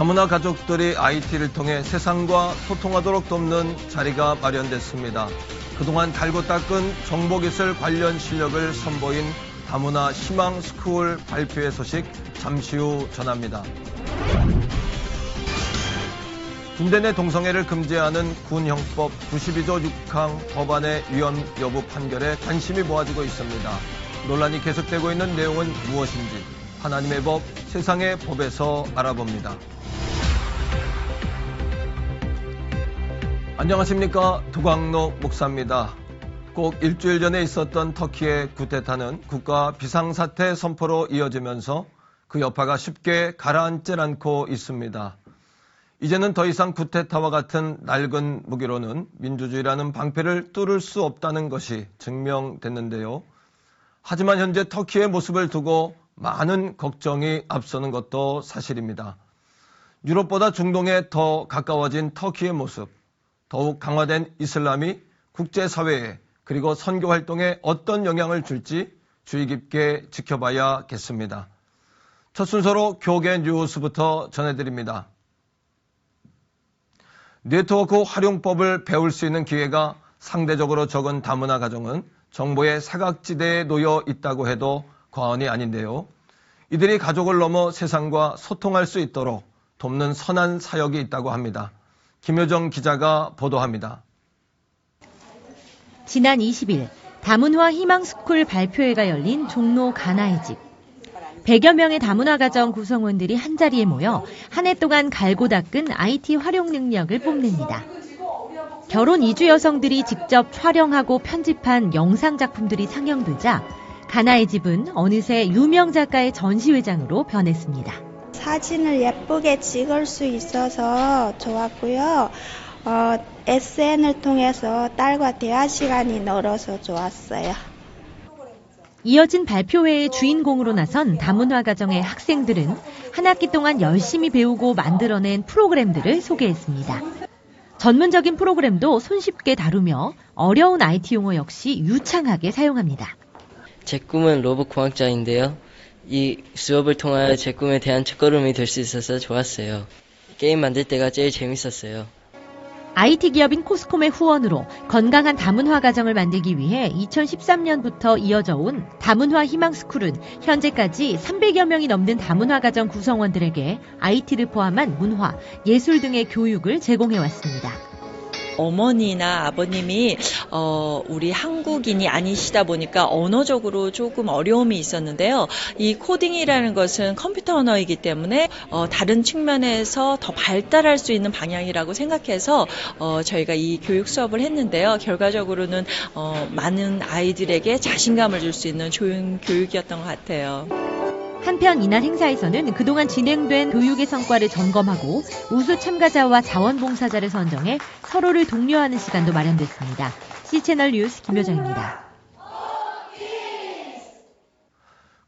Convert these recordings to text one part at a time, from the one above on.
다문화 가족들이 IT를 통해 세상과 소통하도록 돕는 자리가 마련됐습니다. 그동안 달고 닦은 정보기술 관련 실력을 선보인 다문화 희망스쿨 발표회 소식 잠시 후 전합니다. 군대 내 동성애를 금지하는 군형법 92조 6항 법안의 위헌 여부 판결에 관심이 모아지고 있습니다. 논란이 계속되고 있는 내용은 무엇인지 하나님의 법, 세상의 법에서 알아봅니다. 안녕하십니까. 두광록 목사입니다. 꼭 일주일 전에 있었던 터키의 쿠데타는 국가 비상사태 선포로 이어지면서 그 여파가 쉽게 가라앉질 않고 있습니다. 이제는 더 이상 쿠데타와 같은 낡은 무기로는 민주주의라는 방패를 뚫을 수 없다는 것이 증명됐는데요. 하지만 현재 터키의 모습을 두고 많은 걱정이 앞서는 것도 사실입니다. 유럽보다 중동에 더 가까워진 터키의 모습, 더욱 강화된 이슬람이 국제사회에 그리고 선교 활동에 어떤 영향을 줄지 주의 깊게 지켜봐야겠습니다. 첫 순서로 교계 뉴스부터 전해드립니다. 네트워크 활용법을 배울 수 있는 기회가 상대적으로 적은 다문화 가정은 정보의 사각지대에 놓여 있다고 해도 과언이 아닌데요. 이들이 가족을 넘어 세상과 소통할 수 있도록 돕는 선한 사역이 있다고 합니다. 김효정 기자가 보도합니다. 지난 20일 다문화 희망스쿨 발표회가 열린 종로 가나의 집. 100여 명의 다문화 가정 구성원들이 한자리에 모여 한 해 동안 갈고 닦은 IT 활용 능력을 뽐냅니다. 결혼 이주 여성들이 직접 촬영하고 편집한 영상 작품들이 상영되자 가나의 집은 어느새 유명 작가의 전시회장으로 변했습니다. 사진을 예쁘게 찍을 수 있어서 좋았고요. SN을 통해서 딸과 대화 시간이 늘어서 좋았어요. 이어진 발표회의 주인공으로 나선 다문화 가정의 학생들은 한 학기 동안 열심히 배우고 만들어낸 프로그램들을 소개했습니다. 전문적인 프로그램도 손쉽게 다루며 어려운 IT 용어 역시 유창하게 사용합니다. 제 꿈은 로봇 공학자인데요. 이 수업을 통하여 제 꿈에 대한 첫걸음이 될 수 있어서 좋았어요. 게임 만들 때가 제일 재밌었어요. IT 기업인 코스콤의 후원으로 건강한 다문화 가정을 만들기 위해 2013년부터 이어져 온 다문화 희망스쿨은 현재까지 300여 명이 넘는 다문화 가정 구성원들에게 IT를 포함한 문화, 예술 등의 교육을 제공해왔습니다. 어머니나 아버님이 우리 한국인이 아니시다 보니까 언어적으로 조금 어려움이 있었는데요. 이 코딩이라는 것은 컴퓨터 언어이기 때문에 다른 측면에서 더 발달할 수 있는 방향이라고 생각해서 저희가 이 교육 수업을 했는데요. 결과적으로는 많은 아이들에게 자신감을 줄 수 있는 좋은 교육이었던 것 같아요. 한편 이날 행사에서는 그동안 진행된 교육의 성과를 점검하고 우수 참가자와 자원봉사자를 선정해 서로를 독려하는 시간도 마련됐습니다. C채널 뉴스 김효정입니다.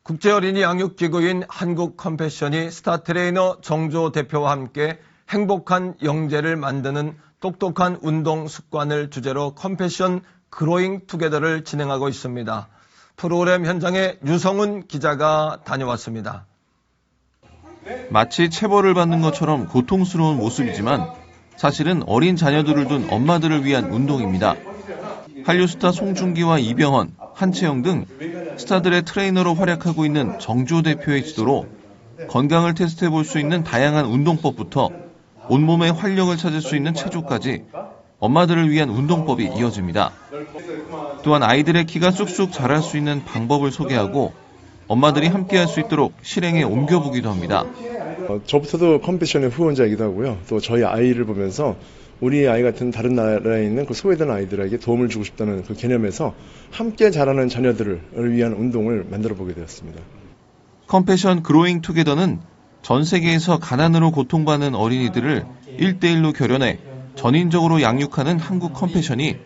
국제어린이 양육기구인 한국컴패션이 스타 트레이너 정조 대표와 함께 행복한 영재를 만드는 똑똑한 운동 습관을 주제로 컴패션 그로잉 투게더를 진행하고 있습니다. 프로그램 현장에 유성훈 기자가 다녀왔습니다. 마치 체벌을 받는 것처럼 고통스러운 모습이지만 사실은 어린 자녀들을 둔 엄마들을 위한 운동입니다. 한류 스타 송중기와 이병헌, 한채영 등 스타들의 트레이너로 활약하고 있는 정조 대표의 지도로 건강을 테스트해 볼 수 있는 다양한 운동법부터 온몸의 활력을 찾을 수 있는 체조까지 엄마들을 위한 운동법이 이어집니다. 또한 아이들의 키가 쑥쑥 자랄 수 있는 방법을 소개하고 엄마들이 함께할 수 있도록 실행에 옮겨보기도 합니다. 저부터도 컴패션의 후원자이기도 하고요. 또 저희 아이를 보면서 우리 아이 같은 다른 나라에 있는 그 소외된 아이들에게 도움을 주고 싶다는 그 개념에서 함께 자라는 자녀들을 위한 운동을 만들어 보게 되었습니다. 컴패션 그로잉 투게더는 전 세계에서 가난으로 고통받는 어린이들을 1대1로 결연해 전인적으로 양육하는 한국 컴패션이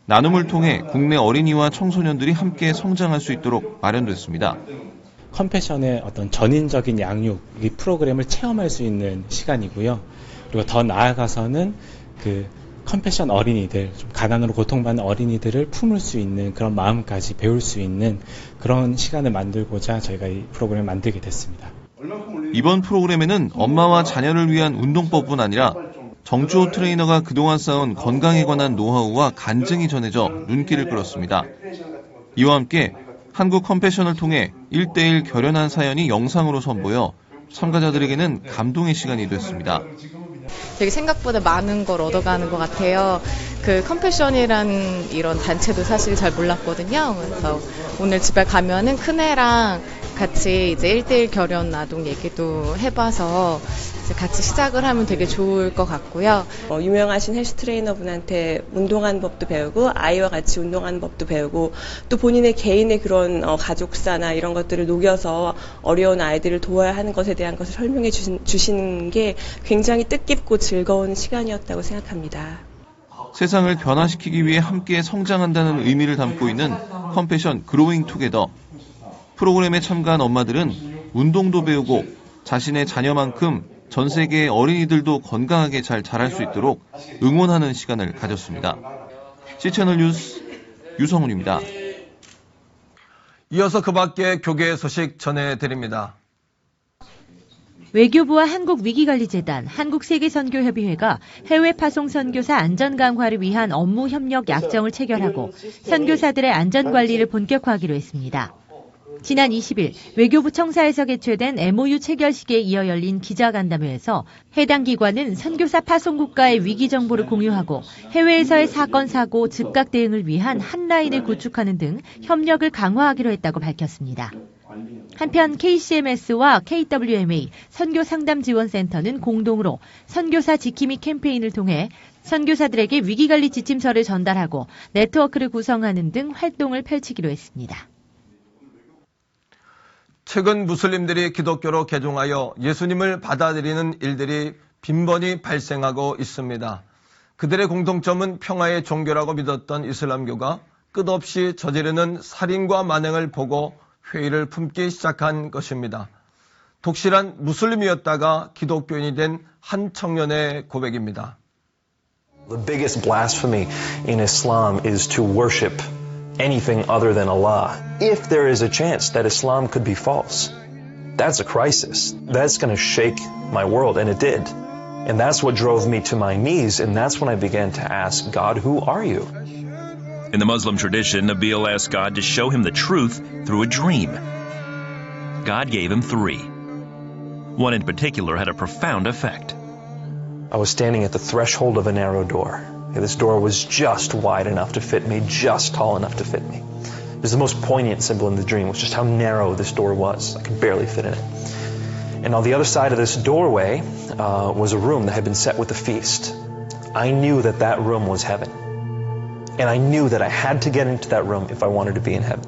나눔을 통해 국내 어린이와 청소년들이 함께 성장할 수 있도록 마련됐습니다. 컴패션의 어떤 전인적인 양육 이 프로그램을 체험할 수 있는 시간이고요. 그리고 더 나아가서는 그 컴패션 어린이들, 좀 가난으로 고통받는 어린이들을 품을 수 있는 그런 마음까지 배울 수 있는 그런 시간을 만들고자 저희가 이 프로그램을 만들게 됐습니다. 이번 프로그램에는 엄마와 자녀를 위한 운동법뿐 아니라 정주호 트레이너가 그동안 쌓은 건강에 관한 노하우와 간증이 전해져 눈길을 끌었습니다. 이와 함께 한국 컴패션을 통해 1:1 결연한 사연이 영상으로 선보여 참가자들에게는 감동의 시간이 됐습니다. 되게 생각보다 많은 걸 얻어가는 것 같아요. 그 컴패션이라는 이런 단체도 사실 잘 몰랐거든요. 그래서 오늘 집에 가면은 큰애랑 같이 이제 1:1 결연 아동 얘기도 해봐서 이제 같이 시작을 하면 되게 좋을 것 같고요. 유명하신 헬스 트레이너 분한테 운동하는 법도 배우고 아이와 같이 운동하는 법도 배우고 또 본인의 개인의 그런 가족사나 이런 것들을 녹여서 어려운 아이들을 도와야 하는 것에 대한 것을 설명해 주시는 게 굉장히 뜻깊고 즐거운 시간이었다고 생각합니다. 세상을 변화시키기 위해 함께 성장한다는 의미를 담고 있는 컴패션 그로잉 투게더. 프로그램에 참가한 엄마들은 운동도 배우고 자신의 자녀만큼 전 세계의 어린이들도 건강하게 잘 자랄 수 있도록 응원하는 시간을 가졌습니다. C채널 뉴스 유성훈입니다. 이어서 그 밖의 교계 소식 전해드립니다. 외교부와 한국위기관리재단, 한국세계선교협의회가 해외 파송 선교사 안전 강화를 위한 업무 협력 약정을 체결하고 선교사들의 안전 관리를 본격화하기로 했습니다. 지난 20일 외교부 청사에서 개최된 MOU 체결식에 이어 열린 기자간담회에서 해당 기관은 선교사 파송 국가의 위기 정보를 공유하고 해외에서의 사건, 사고, 즉각 대응을 위한 한 라인을 구축하는 등 협력을 강화하기로 했다고 밝혔습니다. 한편 KCMS와 KWMA 선교상담지원센터는 공동으로 선교사 지킴이 캠페인을 통해 선교사들에게 위기관리 지침서를 전달하고 네트워크를 구성하는 등 활동을 펼치기로 했습니다. 최근 무슬림들이 기독교로 개종하여 예수님을 받아들이는 일들이 빈번히 발생하고 있습니다. 그들의 공통점은 평화의 종교라고 믿었던 이슬람교가 끝없이 저지르는 살인과 만행을 보고 회의를 품기 시작한 것입니다. 독실한 무슬림이었다가 기독교인이 된 한 청년의 고백입니다. The biggest blasphemy in Islam is to worship anything other than Allah. If there is a chance that Islam could be false, that's a crisis. That's going to shake my world, and it did. And that's what drove me to my knees, and that's when I began to ask God, who are you? In the Muslim tradition, Nabil asked God to show him the truth through a dream. God gave him 3. One in particular had a profound effect. I was standing at the threshold of a narrow door. This door was just wide enough to fit me, just tall enough to fit me. It was the most poignant symbol in the dream, was just how narrow this door was. I could barely fit in it. And on the other side of this doorway was a room that had been set with a feast. I knew that that room was heaven. And I knew that I had to get into that room if I wanted to be in heaven.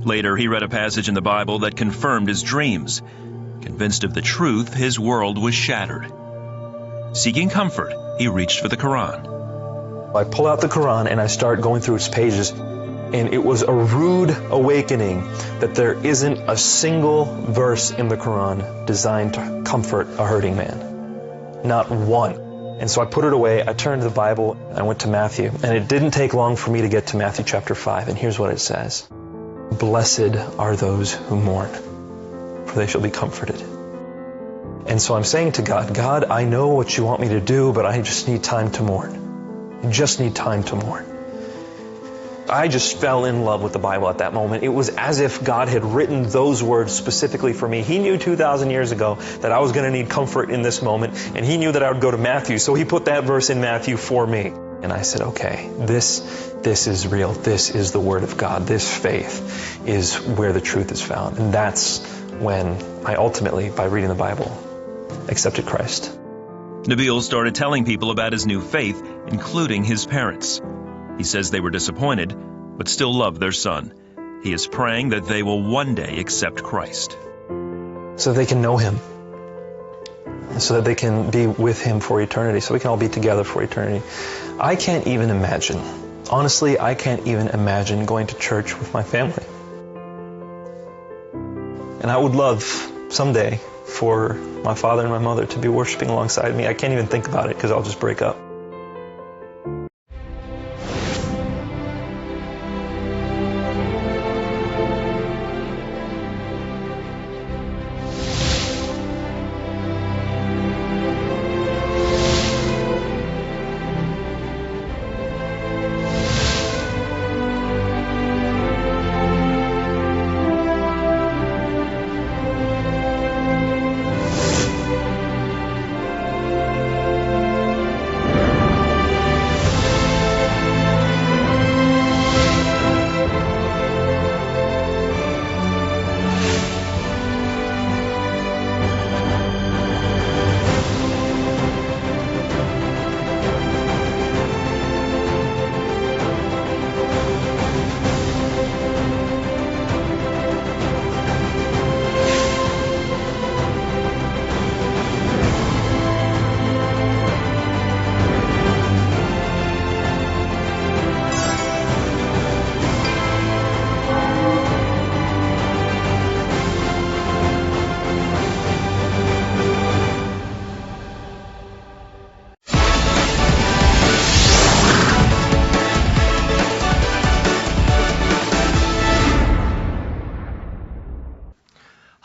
Later, he read a passage in the Bible that confirmed his dreams. Convinced of the truth, his world was shattered. Seeking comfort, he reached for the Quran. I pull out the Quran and I start going through its pages, and it was a rude awakening that there isn't a single verse in the Quran designed to comfort a hurting man. Not one. And so I put it away, I turned to the Bible, I went to Matthew, and it didn't take long for me to get to Matthew chapter 5, and here's what it says. Blessed are those who mourn, for they shall be comforted. And so I'm saying to God, God, I know what you want me to do, but I just need time to mourn. I just need time to mourn. I just fell in love with the Bible at that moment. It was as if God had written those words specifically for me. He knew 2,000 years ago that I was going to need comfort in this moment, and he knew that I would go to Matthew, so he put that verse in Matthew for me. And I said, okay, this is real. This is the Word of God. This faith is where the truth is found. And that's when I ultimately, by reading the Bible, accepted Christ. Nabil started telling people about his new faith, including his parents. He says they were disappointed, but still love their son. He is praying that they will one day accept Christ. So they can know him. So that they can be with him for eternity. So we can all be together for eternity. I can't even imagine. Honestly, I can't even imagine going to church with my family. And I would love someday for my father and my mother to be worshiping alongside me. I can't even think about it because I'll just break up.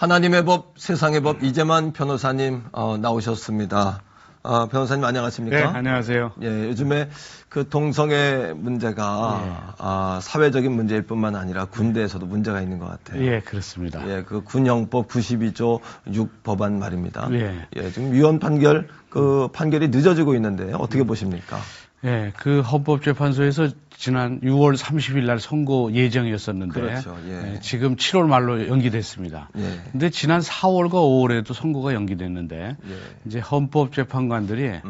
하나님의 법, 세상의 법, 이재만 변호사님 나오셨습니다. 변호사님 안녕하십니까? 네, 안녕하세요. 예, 요즘에 그 동성애 문제가 사회적인 문제일 뿐만 아니라 군대에서도 문제가 있는 것 같아요. 예, 그렇습니다. 예, 그 군형법 92조 6 법안 말입니다. 예. 예, 지금 위헌 판결, 그 판결이 늦어지고 있는데 어떻게 보십니까? 예, 그 헌법재판소에서 지난 6월 30일 날 선고 예정이었었는데 그렇죠. 예. 지금 7월 말로 연기됐습니다. 예. 근데 지난 4월과 5월에도 선고가 연기됐는데 예. 이제 헌법재판관들이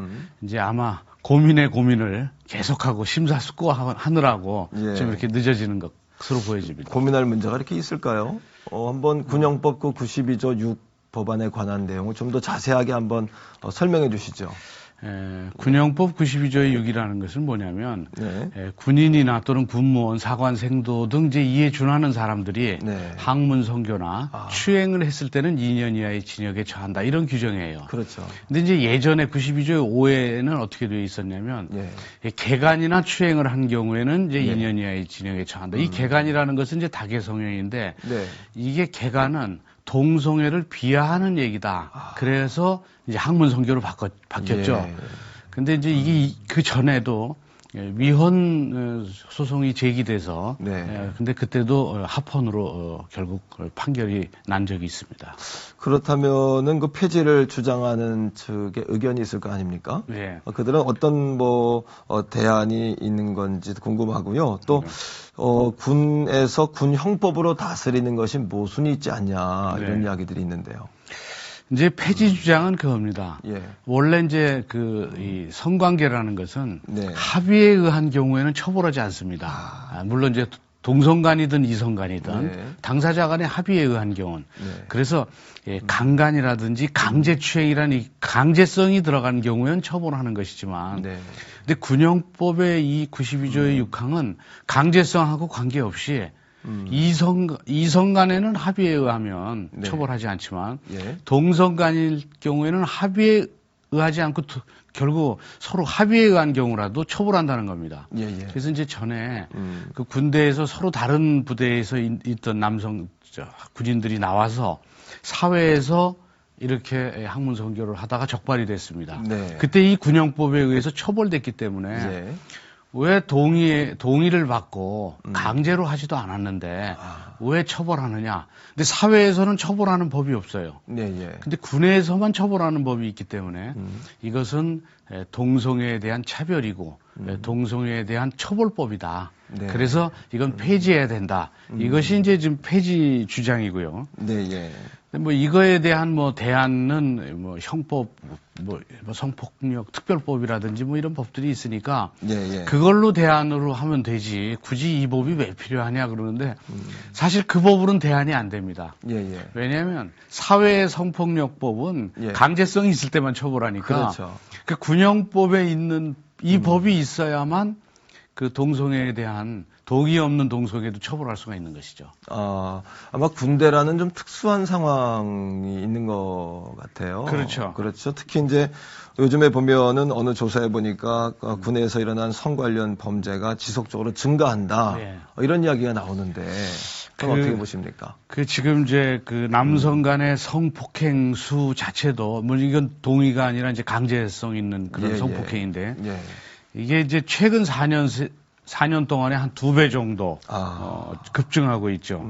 이제 아마 고민의 고민을 계속하고 심사숙고하느라고 예. 좀 이렇게 늦어지는 것으로 보여집니다. 고민할 문제가 이렇게 있을까요? 한번 군형법 그 92조 6 법안에 관한 내용을 좀 더 자세하게 한번 설명해 주시죠. 군형법 92조의 6이라는 것은 뭐냐면 네. 군인이나 또는 군무원, 사관, 생도 등 이제 이에 준하는 사람들이 네. 학문 선교나 추행을 했을 때는 2년 이하의 징역에 처한다 이런 규정이에요. 그렇죠. 근데 이제 예전에 92조의 5에는 어떻게 되어 있었냐면 개간이나 추행을 한 경우에는 이제 2년 이하의 징역에 처한다. 이 개간이라는 것은 이제 다계성형인데 이게 개간은 동성애를 비하하는 얘기다. 그래서 이제 학문 선교로 바뀌었죠. 근데 이제 이게 그 전에도 위헌 소송이 제기돼서 근데 그때도 합헌으로 결국 판결이 난 적이 있습니다. 그렇다면은 그 폐지를 주장하는 측의 의견이 있을 거 아닙니까? 네. 그들은 어떤 대안이 있는 건지 궁금하고요. 또 군에서 군 형법으로 다스리는 것이 모순이 있지 않냐 이런 이야기들이 있는데요. 이제 폐지 주장은 그겁니다. 예. 원래 이제 이 성관계라는 것은 합의에 의한 경우에는 처벌하지 않습니다. 물론 이제 동성간이든 이성간이든 당사자 간의 합의에 의한 경우는 그래서 강간이라든지 강제추행이라는 이 강제성이 들어간 경우에는 처벌하는 것이지만 근데 군형법의 이 92조의 6항은 강제성하고 관계없이 이성 간에는 합의에 의하면 처벌하지 않지만 동성 간일 경우에는 합의에 의하지 않고 결국 서로 합의에 의한 경우라도 처벌한다는 겁니다. 그래서 이제 전에 그 군대에서 서로 다른 부대에서 있던 남성 군인들이 나와서 사회에서 이렇게 학문 선교를 하다가 적발이 됐습니다. 그때 이 군형법에 의해서 처벌됐기 때문에 왜 동의를 받고 강제로 하지도 않았는데 왜 처벌하느냐? 근데 사회에서는 처벌하는 법이 없어요. 근데 군에서만 처벌하는 법이 있기 때문에 이것은 동성애에 대한 차별이고 동성애에 대한 처벌법이다. 그래서 이건 폐지해야 된다. 이것이 이제 지금 폐지 주장이고요. 뭐 이거에 대한 대안은 형법, 성폭력 특별법이라든지 이런 법들이 있으니까 그걸로 대안으로 하면 되지. 굳이 이 법이 왜 필요하냐 그러는데 사실 그 법으로는 대안이 안 됩니다. 왜냐하면 사회 성폭력법은 강제성이 있을 때만 처벌하니까 그렇죠. 그 군형법에 있는 이 법이 있어야만 그 동성애에 대한 동의 없는 동성애도 처벌할 수가 있는 것이죠. 아마 군대라는 좀 특수한 상황이 있는 것 같아요. 그렇죠. 그렇죠. 특히 이제 요즘에 보면은 어느 조사해 보니까 군에서 일어난 성 관련 범죄가 지속적으로 증가한다. 이런 이야기가 나오는데 그럼 어떻게 보십니까? 지금 이제 남성 간의 성폭행 수 자체도 이건 동의가 아니라 이제 강제성 있는 그런 성폭행인데 이게 이제 최근 4년 동안에 한 2배 정도 급증하고 있죠.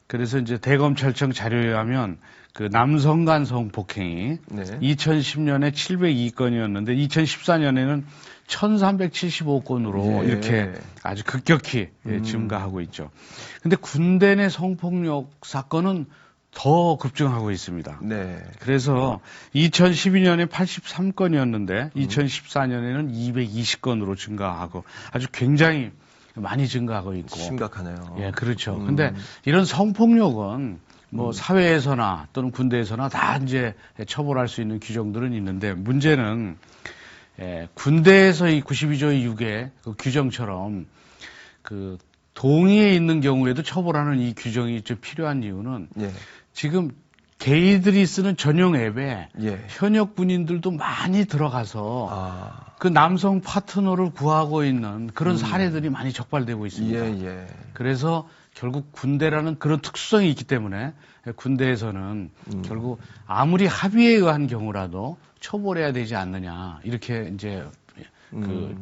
그래서 이제 대검찰청 자료에 의하면 그 남성 간 성폭행이 2010년에 702건이었는데 2014년에는 1375건으로 이렇게 아주 급격히 증가하고 있죠. 근데 군대 내 성폭력 사건은 더 급증하고 있습니다. 그래서 2012년에 83건이었는데 2014년에는 220건으로 증가하고 아주 굉장히 많이 증가하고 있고. 심각하네요. 예, 그렇죠. 근데 이런 성폭력은 사회에서나 또는 군대에서나 다 이제 처벌할 수 있는 규정들은 있는데 문제는 군대에서 이 92조의 6의 그 규정처럼 그 동의에 있는 경우에도 처벌하는 이 규정이 좀 필요한 이유는 지금 게이들이 쓰는 전용 앱에 현역 군인들도 많이 들어가서 그 남성 파트너를 구하고 있는 그런 사례들이 많이 적발되고 있습니다. 그래서 결국 군대라는 그런 특수성이 있기 때문에 군대에서는 결국 아무리 합의에 의한 경우라도 처벌해야 되지 않느냐 이렇게 이제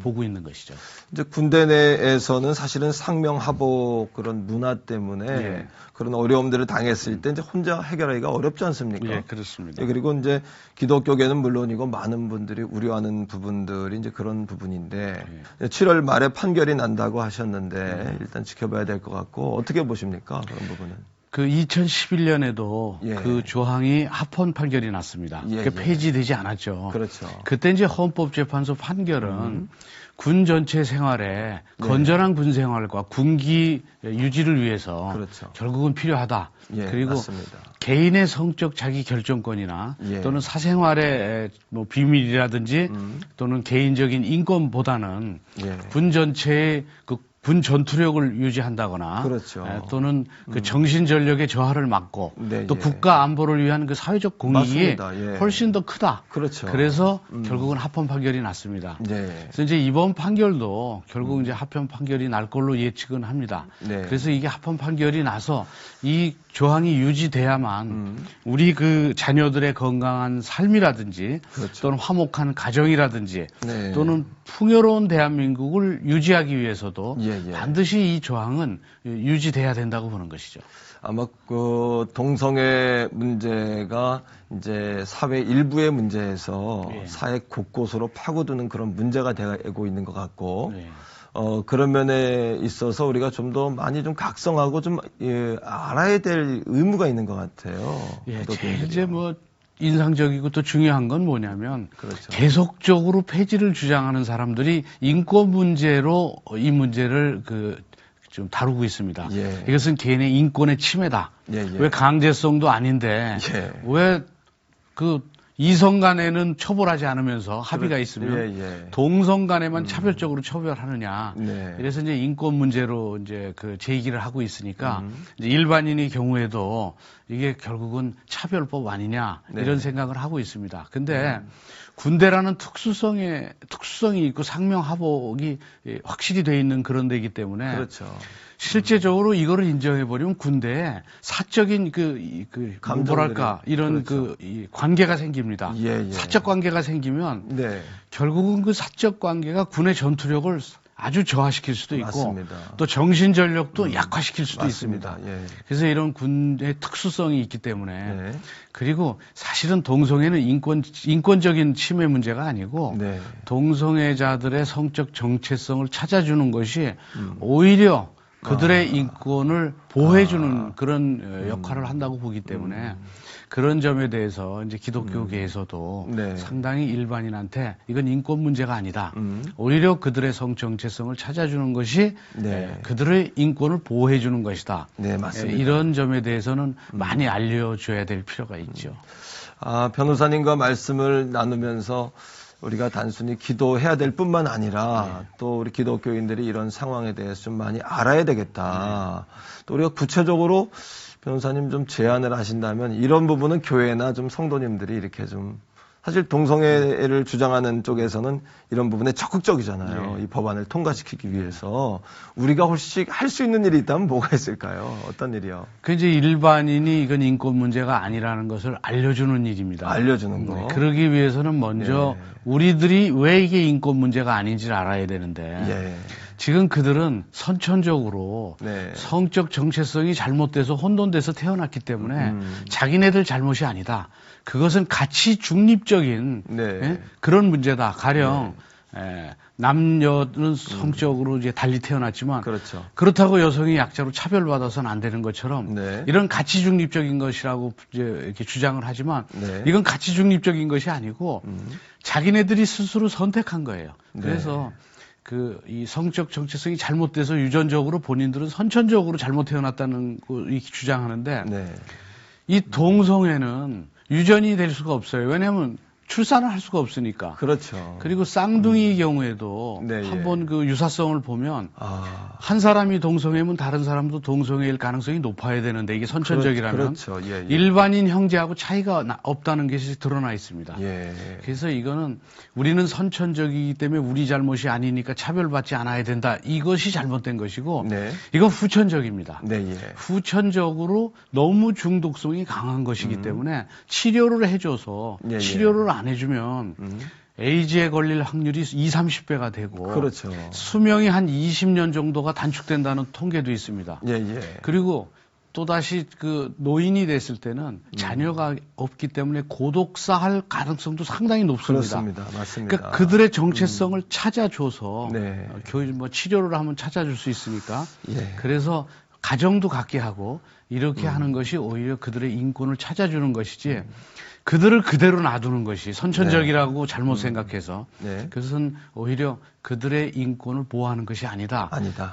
보고 있는 것이죠. 이제 군대 내에서는 사실은 상명하복 그런 문화 때문에 예. 그런 어려움들을 당했을 때 이제 혼자 해결하기가 어렵지 않습니까? 예, 그렇습니다. 예, 그리고 이제 기독교계는 물론이고 많은 분들이 우려하는 부분들이 이제 그런 부분인데 7월 말에 판결이 난다고 하셨는데 일단 지켜봐야 될 것 같고 어떻게 보십니까? 그런 부분은. 그 2011년에도 예. 그 조항이 합헌 판결이 났습니다. 예, 그 예. 폐지되지 않았죠. 그렇죠. 그때 이제 헌법재판소 판결은 군 전체 생활에 건전한 군 생활과 군기 유지를 위해서 그렇죠. 결국은 필요하다. 예, 그리고 맞습니다. 개인의 성적 자기 결정권이나 예. 또는 사생활의 뭐 비밀이라든지 또는 개인적인 인권보다는 예. 군 전체의 군 전투력을 유지한다거나 그렇죠. 또는 그 정신 전력의 저하를 막고 네, 또 예. 국가 안보를 위한 그 사회적 공익이 맞습니다. 예. 훨씬 더 크다. 그렇죠. 그래서 결국은 합헌 판결이 났습니다. 네. 그래서 이제 이번 판결도 결국 이제 합헌 판결이 날 걸로 예측은 합니다. 네. 그래서 이게 합헌 판결이 나서 이 조항이 유지돼야만 우리 그 자녀들의 건강한 삶이라든지 그렇죠. 또는 화목한 가정이라든지 네. 또는 풍요로운 대한민국을 유지하기 위해서도 예, 예. 반드시 이 조항은 유지돼야 된다고 보는 것이죠. 아마 그 동성애 문제가 이제 사회 일부의 문제에서 예. 사회 곳곳으로 파고드는 그런 문제가 되고 있는 것 같고 네. 그런 면에 있어서 우리가 좀 더 많이 좀 각성하고 좀 알아야 될 의무가 있는 것 같아요. 예, 기독교인들이요. 제일 이제 뭐 인상적이고 또 중요한 건 뭐냐면 그렇죠. 계속적으로 폐지를 주장하는 사람들이 인권 문제로 이 문제를 좀 다루고 있습니다. 예. 이것은 개인의 인권의 침해다. 예, 예. 왜 강제성도 아닌데 예. 왜 이성 간에는 처벌하지 않으면서 합의가 있으면 예. 동성 간에만 차별적으로 처벌하느냐. 네. 그래서 이제 인권 문제로 이제 제기를 하고 있으니까 이제 일반인의 경우에도 이게 결국은 차별법 아니냐 네. 이런 생각을 하고 있습니다. 근데 군대라는 특수성이 있고 상명하복이 확실히 돼 있는 그런 데이기 때문에 그렇죠. 실제적으로 이거를 인정해버리면 군대에 사적인 뭐랄까 이런 그렇죠. 이 관계가 생깁니다. 예. 사적 관계가 생기면 네. 결국은 그 사적 관계가 군의 전투력을 아주 저하시킬 수도 있고 맞습니다. 또 정신 전력도 약화시킬 수도 맞습니다. 있습니다. 예. 그래서 이런 군의 특수성이 있기 때문에 네. 그리고 사실은 동성애는 인권적인 침해 문제가 아니고 네. 동성애자들의 성적 정체성을 찾아주는 것이 오히려 그들의 인권을 보호해주는 그런 역할을 한다고 보기 때문에 그런 점에 대해서 이제 기독교계에서도 네. 상당히 일반인한테 이건 인권 문제가 아니다. 오히려 그들의 성 정체성을 찾아주는 것이 네. 그들의 인권을 보호해주는 것이다. 네, 맞습니다. 이런 점에 대해서는 많이 알려줘야 될 필요가 있죠. 변호사님과 말씀을 나누면서 우리가 단순히 기도해야 될 뿐만 아니라 또 우리 기독교인들이 이런 상황에 대해서 좀 많이 알아야 되겠다. 또 우리가 구체적으로 변호사님 좀 제안을 하신다면 이런 부분은 교회나 좀 성도님들이 이렇게 좀 사실 동성애를 주장하는 쪽에서는 이런 부분에 적극적이잖아요. 이 법안을 통과시키기 위해서 우리가 혹시 할 수 있는 일이 있다면 뭐가 있을까요? 어떤 일이요? 그 이제 일반인이 이건 인권 문제가 아니라는 것을 알려주는 일입니다. 알려주는 거. 그러기 위해서는 먼저 우리들이 왜 이게 인권 문제가 아닌지를 알아야 되는데 지금 그들은 선천적으로 성적 정체성이 잘못돼서 혼돈돼서 태어났기 때문에 자기네들 잘못이 아니다. 그것은 가치 중립적인 그런 문제다. 가령 남녀는 성적으로 이제 달리 태어났지만 그렇죠. 그렇다고 여성이 약자로 차별받아서는 안 되는 것처럼 이런 가치 중립적인 것이라고 이제 이렇게 주장을 하지만 이건 가치 중립적인 것이 아니고 자기네들이 스스로 선택한 거예요. 그래서 이 성적 정체성이 잘못돼서 유전적으로 본인들은 선천적으로 잘못 태어났다는 거 이렇게 주장하는데 이 동성애는 유전이 될 수가 없어요. 왜냐하면 출산을 할 수가 없으니까. 그렇죠. 그리고 쌍둥이 경우에도 네, 한번 예. 그 유사성을 보면 한 사람이 동성애면 다른 사람도 동성애일 가능성이 높아야 되는데 이게 선천적이라면 그렇죠. 예, 예. 일반인 형제하고 차이가 없다는 것이 드러나 있습니다. 예. 그래서 이거는 우리는 선천적이기 때문에 우리 잘못이 아니니까 차별받지 않아야 된다. 이것이 잘못된 것이고 네. 이건 후천적입니다. 네, 예. 후천적으로 너무 중독성이 강한 것이기 때문에 치료를 해줘서 예, 예. 치료를 안 해주면 에이즈에 걸릴 확률이 20, 30배가 되고 그렇죠. 수명이 한 20년 정도가 단축된다는 통계도 있습니다. 예, 예. 그리고 또다시 그 노인이 됐을 때는 자녀가 없기 때문에 고독사할 가능성도 상당히 높습니다. 그렇습니다. 맞습니다. 그러니까 그들의 정체성을 찾아줘서 네. 교육 뭐 치료를 하면 찾아줄 수 있으니까 예. 그래서 가정도 갖게 하고 이렇게 하는 것이 오히려 그들의 인권을 찾아주는 것이지 그들을 그대로 놔두는 것이 선천적이라고 잘못 생각해서 네. 그것은 오히려 그들의 인권을 보호하는 것이 아니다.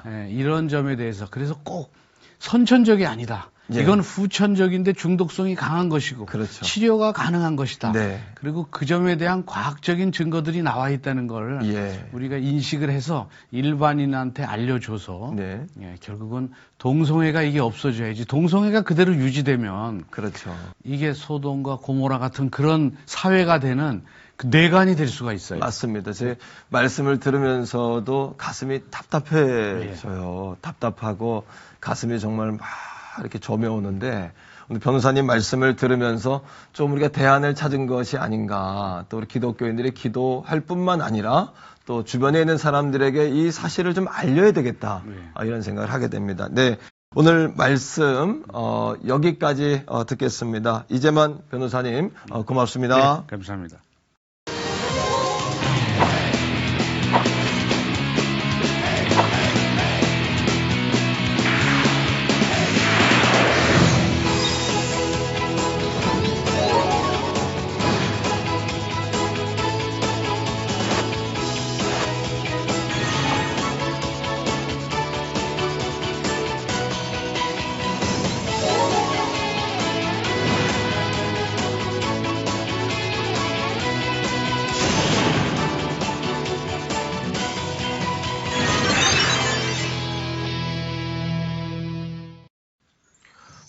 예, 이런 점에 대해서 그래서 꼭 선천적이 아니다. 예. 이건 후천적인데 중독성이 강한 것이고 그렇죠. 치료가 가능한 것이다. 네. 그리고 그 점에 대한 과학적인 증거들이 나와 있다는 걸 예. 우리가 인식을 해서 일반인한테 알려줘서 네. 예, 결국은 동성애가 이게 없어져야지. 동성애가 그대로 유지되면 그렇죠. 이게 소돔과 고모라 같은 그런 사회가 되는 그 뇌관이 될 수가 있어요. 맞습니다. 제 말씀을 들으면서도 가슴이 답답해져요. 답답하고 가슴이 정말 막 이렇게 저며오는데 오늘 변호사님 말씀을 들으면서 좀 우리가 대안을 찾은 것이 아닌가. 또 우리 기독교인들이 기도할 뿐만 아니라 또 주변에 있는 사람들에게 이 사실을 좀 알려야 되겠다. 이런 생각을 하게 됩니다. 네. 오늘 말씀 여기까지 듣겠습니다. 이재만 변호사님 고맙습니다. 네, 감사합니다.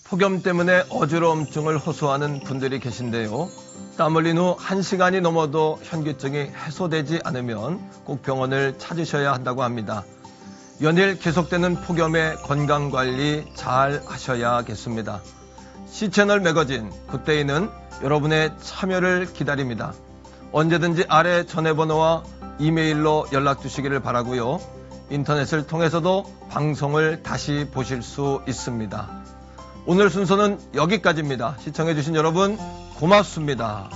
폭염 때문에 어지러움증을 호소하는 분들이 계신데요. 땀 흘린 후 1시간이 넘어도 현기증이 해소되지 않으면 꼭 병원을 찾으셔야 한다고 합니다. 연일 계속되는 폭염에 건강관리 잘 하셔야겠습니다. C채널 매거진 굿데이는 여러분의 참여를 기다립니다. 언제든지 아래 전화번호와 이메일로 연락 주시기를 바라고요. 인터넷을 통해서도 방송을 다시 보실 수 있습니다. 오늘 순서는 여기까지입니다. 시청해주신 여러분 고맙습니다.